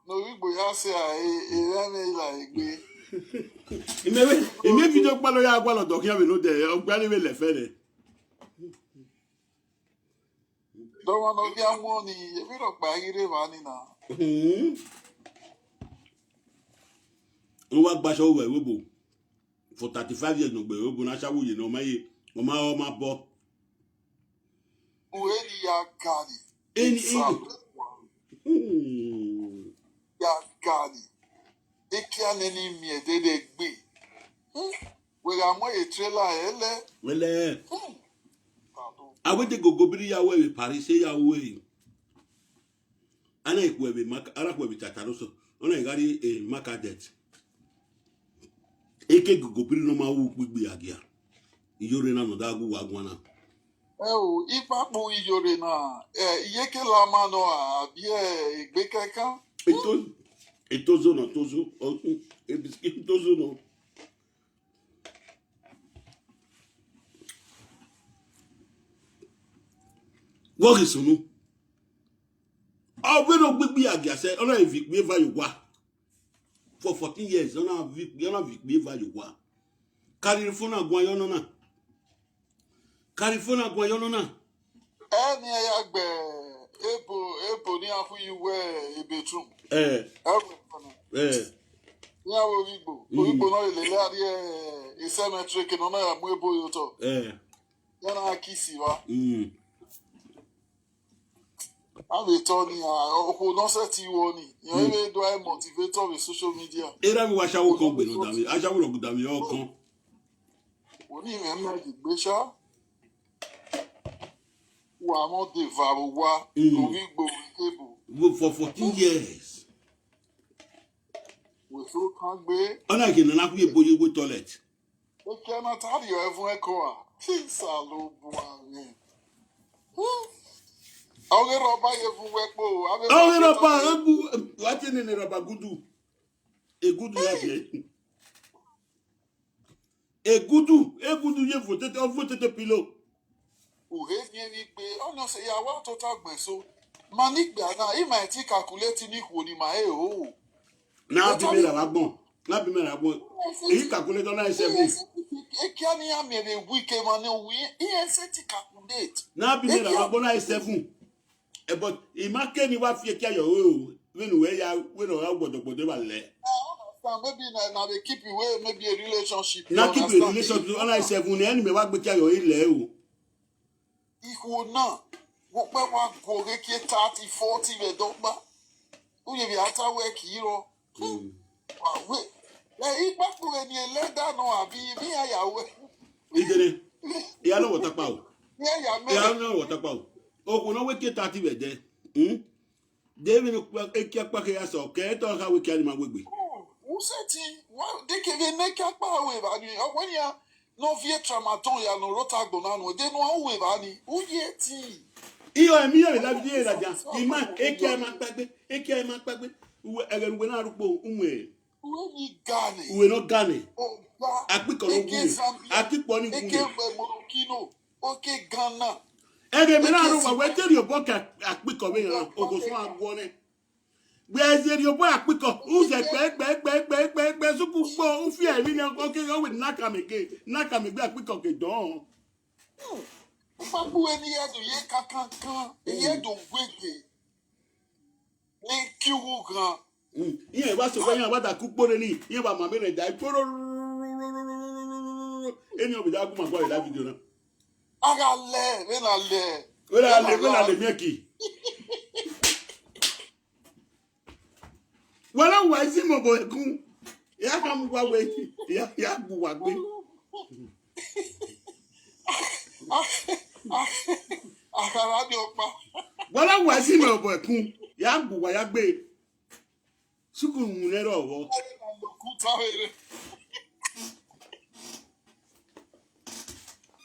No igbo ya se a e me la igbe Ime video palo ya agwa lo dokia we no de ogbani we le fere. Don't want to be a money. We don't buy it money now. Wa gbasho we webo. For 35 years no gbe ogun na shawo ye no maye. O ma bo. Ueli ya gani. Any Ya gani. Ekia neni mi de gbe. We ga mo e trailer ele. Wele. Awete gogobiri ya we Paris ya we. Ana ikwewe maka ara kwewe tataroso. Ona igari e makadet. Eke gogobiri no ma wu gbigbe agia. Iyore na no dagu wagwana. O ipapo Iyore na iyeke la mano abi igbe kankan. Tozo ebiski tozo no. What is sunu? We no gbigbe agia say ona evikbe value wa. For 14 years ona evikbe value wa. Carry phone agwan yo na. Carry phone agwan yo na. Eni ya gbe ebo ni afu iwe ebetrum. Ya wo Igbo. Igbo no ile ari cemetery ke no na ya mu ebo yo to. Ya na akisi wa. Ave Tony o no set you ni. You even do I motivator with social media. Era mi wa shawo kan gbe no dami. A shawo ro gudami o kan. Oni me na di gbe sha. Wa mo de varu wa o Igbo ebo. For 14 years. We so kan gbe. Ona ke na ku eboye go toilet. O ke na ta di o evun eko a. Salo bu ane. Oge roba evun wepo. Oge roba ebu wati ne roba gudu. Egudu ya ke. Egudu ye vote pilo. Uhe ni pe ona se ya wa to ta gbe so. Mani gbe na e ma ti calculate ni ko ni ma e o. Na bi me ra gbon. Èyí calculate na 7. E kia ni ya me be week man o e se ti calculate. Na bi me ra gbon na 7. But e ma ke ni wa fi kia yo o. We no gbodo ba le. Maybe na they keep you away, maybe a relationship. Na keep a relationship on 7 ni me wa gbe kia yo ile o. Iko na wo pe wa go re ki 30 40 we dogba. O ye bi ata we ki ro. We ipa ko ni eleda no abi mi ayawe. Ijere. Ya no wota pa o. Ya no wota pa o. O ko no we ki 30 we de. David no ekia pa ke ya so ke to ha we ki ani ma gbegbe. Settie, they can make a power when you no via tramaton ya no rotagonano, they know how we bani. Who yet? Iyore mi yo la bi ra ja. Ima ekia ma pagbe. We na rupo umwe. We ni Gane. We no Gane. Oh, Akpiko no gune. Akpiko ni gune. Morokino. Okay, Ghana. Me na ru we tell your book akpiko me na ogosun agwo ne. Gbeze yo boy akpiko uze gbe suku gbo u fi eri ni oke yo we naka me gbe akpiko ke don. Babu eni edu ye kankan ye do gwege. Ni kiwu gran. Iye wa so yan wa da ku gbore ni iye wa ma me re da gboro. Eni obi da ku ma gbo ila video na. Aga le, we na le mieki. Wala wa isi mo bo ekun. Ya ka mu wa we ya bu wa gbe. Akara ni opa. Wala wa isi mo bo ekun. Ya bu wa ya gbe. Suku mu le ro wo.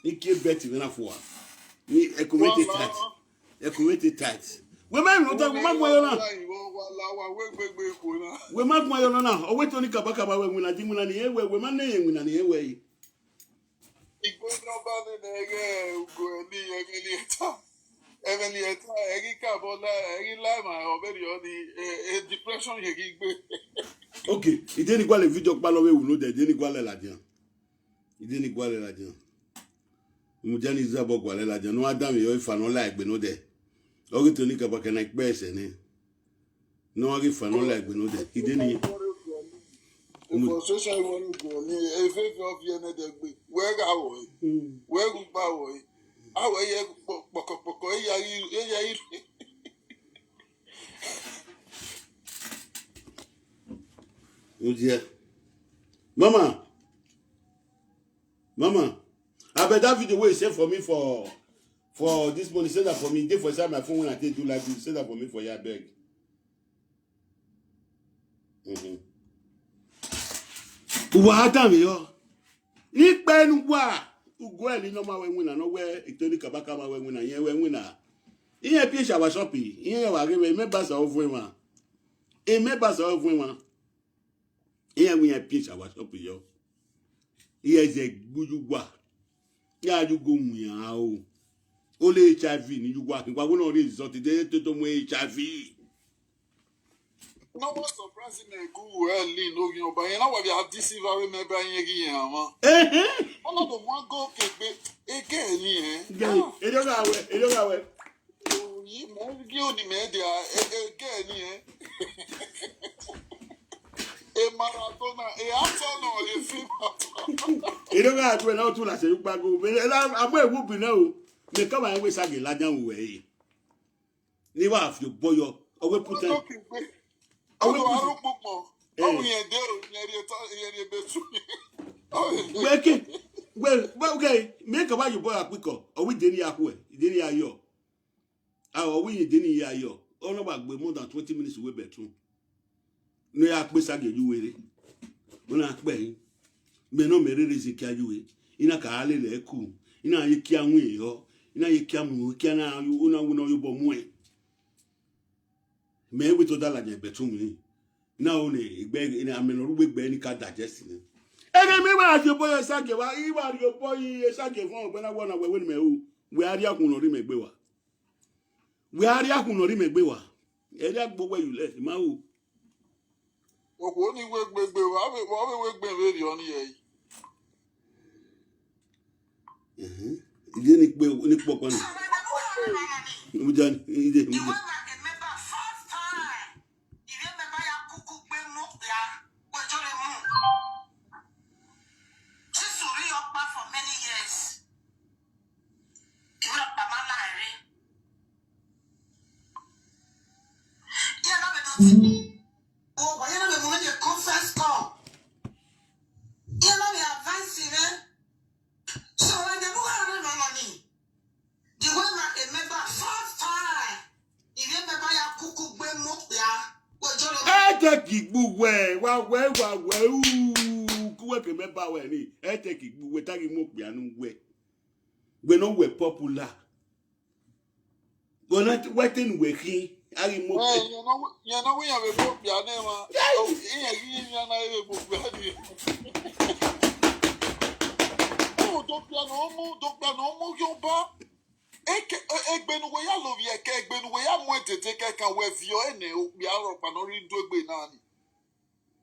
Ike beti na fo wa. Ni ekumete tight. We ma ru to ma gbo yo na. We ma gbo yo na. O we to ni kabaka ba we na di mu na ni ewe we ma na ye na ni ewe. Igbo no ba de ge ugo ni Evelieta eri ka bola eri la ma oberi oni depression ye gbe. Okay, il dit quoi les vidéos pas l'envoyer ou non, il dit quoi la dian. Il dit quoi la dian. Mu jani zabo kwa la dian. No adam yo fa no like be no de. O to ni ka ba kana pe ese ni. No ri fa no like be no de. Il dit ni. Social one go ni e fe of ye na de gbe. Where ga wo? Where go ba wo? Awo ye pokopoko e ya Mama, I bet that video will say for me for this money. Say that for me. Day for inside my phone when I take do like this. Say that for me for your beg. Uwa adam yo. Ni pe nu wa. Ugo e ni no ma we wina no we etoni kabaka ma we wina yen we wina. Iye pi shawa shopi. Iye wa re me ba sa ovu ma. E me ba sa ovu ma. Iye we pi shawa shopi yo. Iye ze gbujugwa. Ya ju go mu ya o. O le HIV ni jugwa kin kwa no result de to mu HIV. No more surprising me go well lean no yin oba yen na wa bi adisi va we me ba yin gi yen ama. Ono do mo go kegbe ege ni Ejo ga we. Yi mo gi oni me dia ege ni E maratona e atono le film. Ejo ga tu na tu la se gba go. Me abo ewu bi na o. Me ka ba we sage lajan we yi. Ni wa fi boyo owe putan. Owe putan. Oh yen de o yen betu. Okay, make a you boy a quicker. Or we didn't yakwe, didn't ya yo. Our we didn't ya yo. All about more than 20 minutes away bedroom. No yak besage you with it. When I pay, me no mere rizika you. In a kale le cool. In a yikian we yo. In a yikamu, can you know you bomwe. Me with to dollar bedroom. Now only beg in a men big benny cat digesting. And me wa your boy sake wa iwa your boy sake fun when I wanna we me o we ari akun lori me gbe wa we ari akun lori me gbe wa e ri agbo you le ma o Oko ni we gbegbe wa we gbe re ri oni ye ide ni pe ni popo ni mo jan ide mo Oh, but you know the moment you conference call. You know the advancing, So when you go around money, the way I remember first time, if you remember your cuckoo when mo ya, take igbu we wa kuwe ke me ba we ni take igbu we tagi mo pe anu we no we popular go not wetin we kin ari mo pe you know we have a book ya na ma oh iye gi na e book ya ni oh dokta no mo yo ba egbenu we ya lo vie ke egbenu we ya mo tete ke kan we vio ene o bi aro pa no ri ndo egbe na ni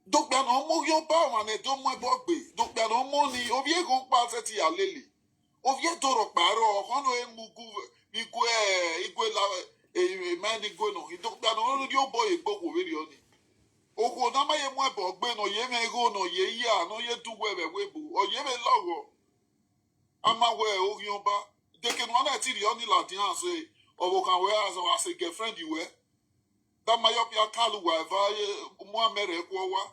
dokta no mo yo ba ma ne do mo bo gbe dokta no mo ni obi e gon pa se ti ya lele obi e doro paro hono e mugu igwe la man igwe no dokta no ri o boy egbo wo we ri oni ogo na ma ye mo e bo gbe no ye me go no ye ya no ye du we we bu o ye me logo ama we o yan ba deke no na ti ri oni la ti han say obo kan we as a girlfriend you we that my up ya kalu wa va mo amere ko wa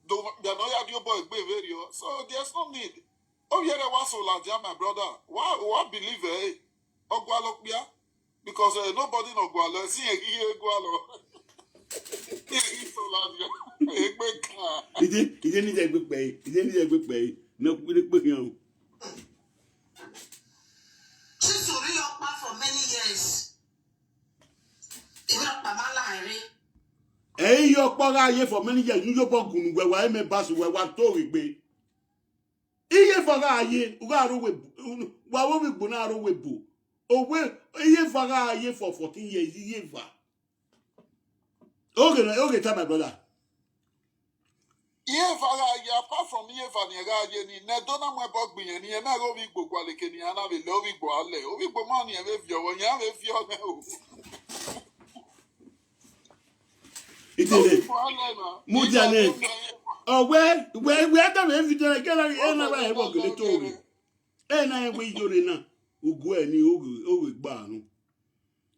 do ya no ya di boy gbe very so there's no need oh yeah wa so la dia my brother why believe ogwa lo pia because nobody no gwa lo si e gi gwa lo so la dia egbe kan ide ni je gbe pe no pe yan Chisuri Yokpa for many years. Even up Mama Larry. Yo pora ye for many years you bo gunu we wa me basu we wa to rigbe iye fara ye uga ro we wa wo we gbo na ro we bo owe iye fara ye for 14 years iye fa okay tell my brother Apart from Iyeva ni ne dona mwe bog bi ni e na obi gbogbo aleke ni ana be le obi gbo ale obi gbo ma ni e be fi owo yan be fi o me o Itele Mudiane oh we ata me fi tele kela e na ba e bo gele to we e na e we Iyore na ugu e ni owe gba anu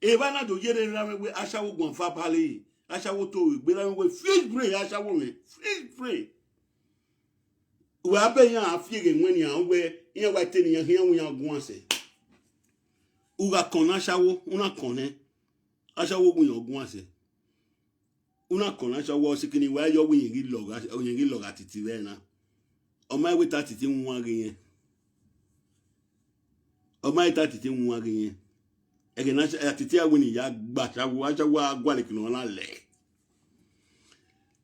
e ba na do yere ra me we asawo gon fa bale asawo to we gbe la we fish brain asawo me fish brain we abeyan afiere nweni an we yen wa teni yan hian wọn gun ase uga kon asawo una konne asawo gun yan gun ase una kon asawo sikini wa yo wi yin log Atiti we na o ma we Atiti nwa ge yen o ma Atiti nwa ge yen e ge na Atiti awini ya gba asawo agwa le kinu na le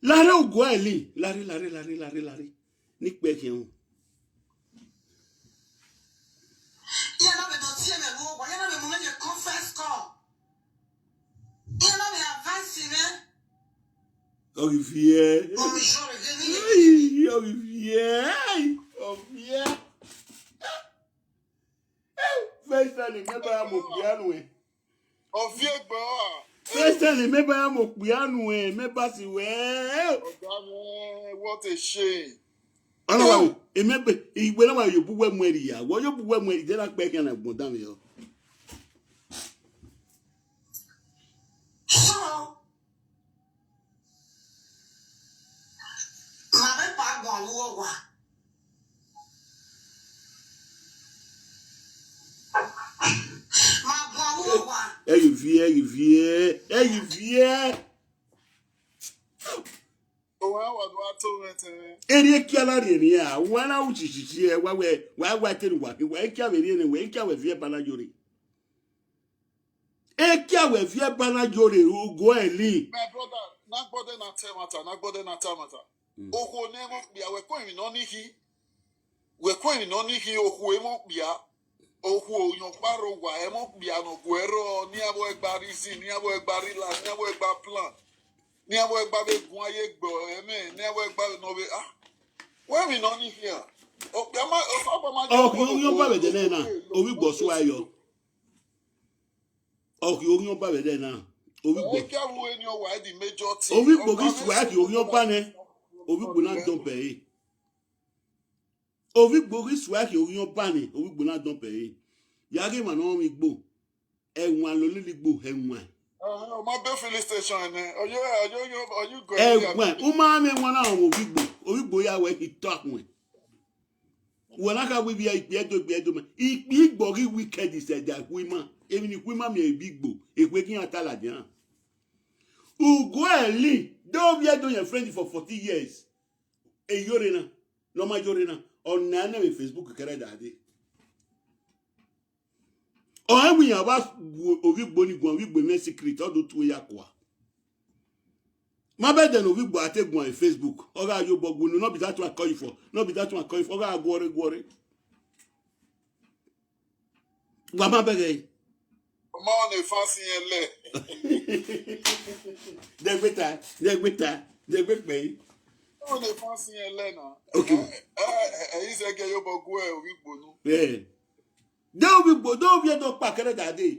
lare ogo eli lare ní pé kí n Yeah, no, but don't see me go. Why you not me conference call? You know me advance me. Olivier. Oh, me sure again. Olivier. First time remember am piano e. Ovie gbo a. First time remember am piano e, me pass we. What a shame. Ọlọ́wọ́ emebe ìgbé náà yóò bú wẹ́mú ẹ̀rì yà wọ́n yóò bú wẹ́mú ẹ̀rì dẹ́nà pẹ́ kí ẹ̀ nà gbọ̀n dáhùn yọ. Màmá pa àgbọ̀n àlúwọ̀ wà. Màá gbọ̀n àlúwọ̀ wà. Ẹ̀yìn fìẹ́. Eri kiala ri ya wana uchichichi e wa teri wa kia we ri we kia we vie bana jori e kia we vie bana jori ugo eli my brother na temata oku ne mo bia we ko mi no ni hi oku e mo bia oku oyan paro wa e mo bia no guero ni abo egbari si ni abo egbari la ni abo egba plan ni abo egba be gun aye gbo eme ni abo egba no be where we no ni here o pe ma o fa ba ma oyan ba be de na owi gbo so ayo oyan ba be de na owi gbo e ka wo eni o wa di major team owi gbo ki swa ki oyan ba ne owi gbo na don pe e owi gbo ki swa ki oyan ba ne owi gbo na don pe e ya ge ma no mi gbo enwan lo li gbo enwan my bed filling station you go uma me wana owi ya we talk when wona ka we bia igbedo me igbo ri wicked is that women even if women me igbo ekwe kin atala jan ugo eli do bia do your friend for 40 years Iyore na no ma Iyore na on na me Facebook kere dade oh we yan ba Ovigbo ni gun Ovigbo me secret all do to ya kwa ma be den Ovigbo ategun on Facebook oga yo bogun no be that one call you for oga gore wa ma be ge ma ne fancy ele de pe ma ne fancy ele na okay yi se ge yo bogun e Ovigbo nu de Ovigbo do bi do pa kere dade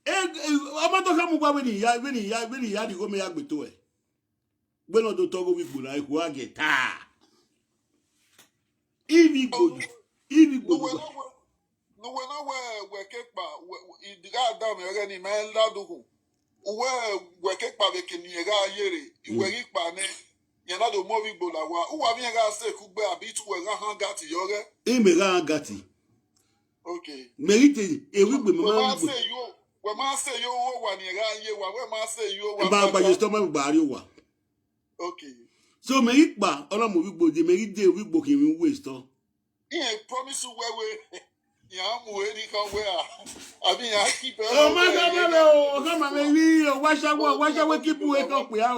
ọmọ tó kọ́ mú wá wíní ìyá di gómìnà gbètò ẹ̀ gbẹ́nà tó tọ́gọ́ Ovigbo náà ikú àgẹ̀ táà Ovigbo nuwe na we kekpa idiga adam ere ni me ladugu we kekpa be kini ere ayere iwe ripa ne yana do mo Ovigbo la wa uwa bi ere ase kugbe abi tu we ran hangati yore me ran hangati okay merite Ovigbo me ma we ma say yo wa ni ere aye wa we ma say yo wa ba gba je sto me gba ri wa okay so me ipa olomo Ovigbo de merite Ovigbo ki mi waste to he promise we ya mu eri kan we abi ya keep e o ma o ka ma me ri o wa shawo keep we kan pe a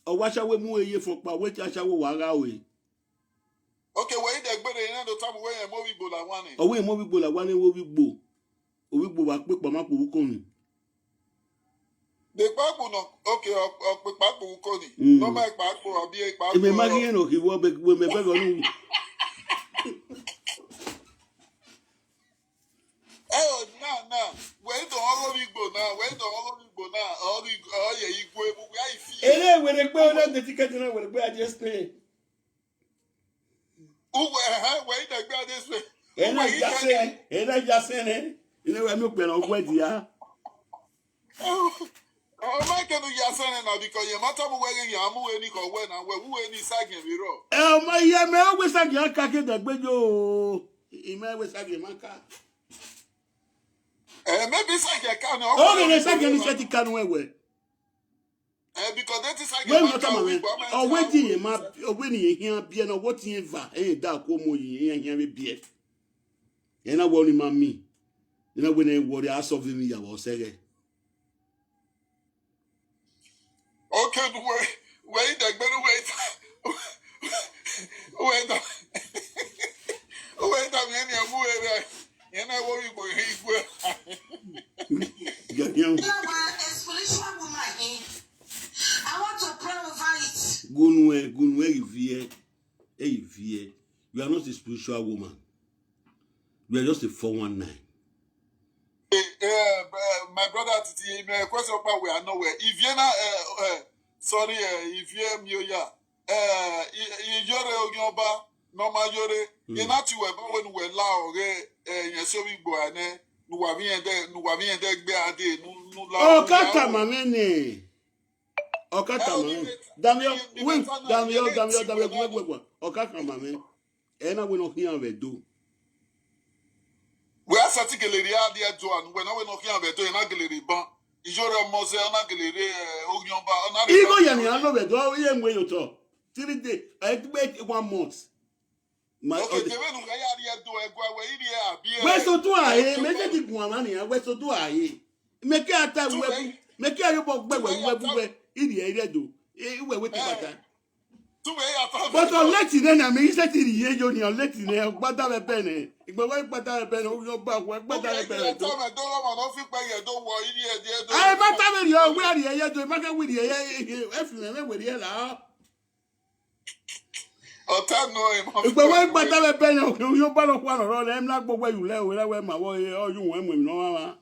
o wa shawo mu eye fun pa we ti shawo wa ra o okay we de gbere ina do tamu we mo Ovigbo la wa ni owo mo Ovigbo la wa ni Ovigbo wa pe pa ma po ko ni The Papo no, okay, Papo Koni. No, my Papo, I'll be a Papo. Me imagino que vou me pego no. Oh, no. Where do all of you go now? Where do all of you go now? All yeah, you go, where you feel? Ele when they go on the ticket na when they just pay. Where the go this way? Ela já sei. Ele vai me pelo o dia. Oh, my can you say now because you matter where you are moving or when and who any sagging we roll. My yeah, me always say you can't get the bejo. He may always say man ka. Maybe sagging can. Oh, they say you say can we. Because that is sagging. When you come in, oh waiting ma when you hear bien or what you va. Da ko mo yin hear me bien. You know what you me. You know when they worry ask of me ya was say. Okay, wait, I better wait. Wait, You are a spiritual woman. I want to pray over it. Gunwe, vie. You are not a spiritual woman. You are just a 419. My brother Atiti, my question about we are nowhere. If you're not, sorry, if you're Mioya, Iyore Ogyoba, normal Yore, you're not you when we're loud, you're so big boy, and Nuwavi and Deg Beade, Oh, Kata Mamene. Oh, Kata Mamene. Damio. Oh, Kata Mamene. And I will not hear of it do. We are Settie Gallery, dear Joan, when I went knocking on the door in a gallery, but Iyore Mose, a gallery, Ogyoba, Even Yanni, I know it. Oh, yeah, where you talk. 3 days. I wait 1 month. Where's so do I? Make it one money. Where's so do I? Make it a time where make it a book where in the area do. We're waiting for that. But on letting then I mean, set in the year, you're letting them, but I'm a penny. If I went but I'm a penny, you're back, but I'm a penny. I'm not telling you where the air to make with the air, with the air. If I went but I'm a penny, you're part of one or all, I'm not where you left, where my boy, or you went with no.